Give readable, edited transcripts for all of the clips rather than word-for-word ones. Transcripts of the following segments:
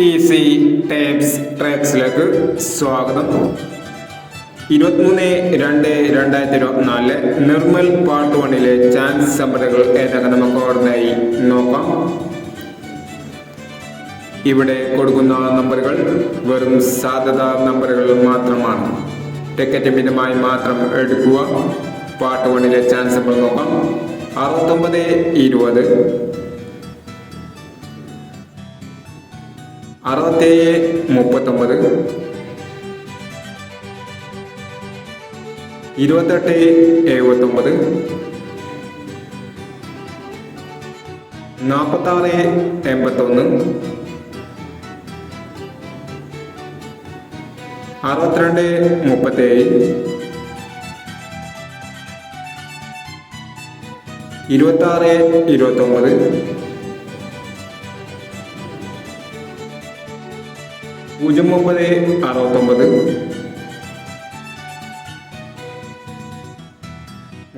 Easy tapes ട്രാക്സിലേക്ക് സ്വാഗതം. 23/2/2024 Nirmal part 1 chance സമ്മതകൾ ഏതൊക്കെ നമുക്ക് ഓർമ്മയായി നോക്കാം. ഇവിടെ കൊടുക്കുന്ന നമ്പറുകൾ വെറും സാധ്യതാ നമ്പറുകൾ മാത്രമാണ്. ടിക്കറ്റ് മിതമായി മാത്രം എടുക്കുക. പാർട്ട് 1 ചാൻസ് സമ്മതം നോക്കാം. 69-20, 67-39, 28-79,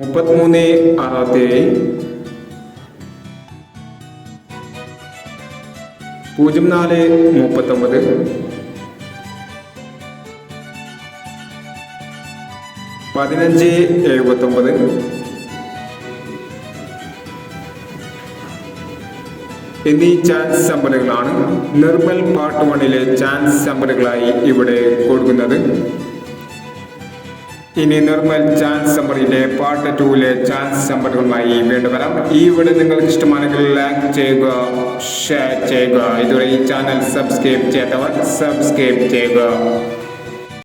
46-81, 62-37, 26-29, 09-69, 33-67, 04-39, 15-79 എന്നീ ചാൻസ് നമ്പറുകളാണ് നിർമ്മൽ പാർട്ട് 1 ചാൻസ് നമ്പറുകളായി ഇവിടെ കൊടുക്കുന്നത്. ഇനി നിർമ്മൽ ചാൻസ് നമ്പറിന്റെ പാർട്ട് 2 ചാൻസ് നമ്പറുകളുമായി വീണ്ടും വരാം. ഈ വീഡിയോ നിങ്ങൾക്ക് ഇഷ്ടമാണെങ്കിൽ ലൈക്ക് ചെയ്യുക, ഷെയർ ചെയ്യുക. ഇതുവരെ ഈ ചാനൽ സബ്സ്ക്രൈബ് ചെയ്യാത്തവർ സബ്സ്ക്രൈബ് ചെയ്യുക.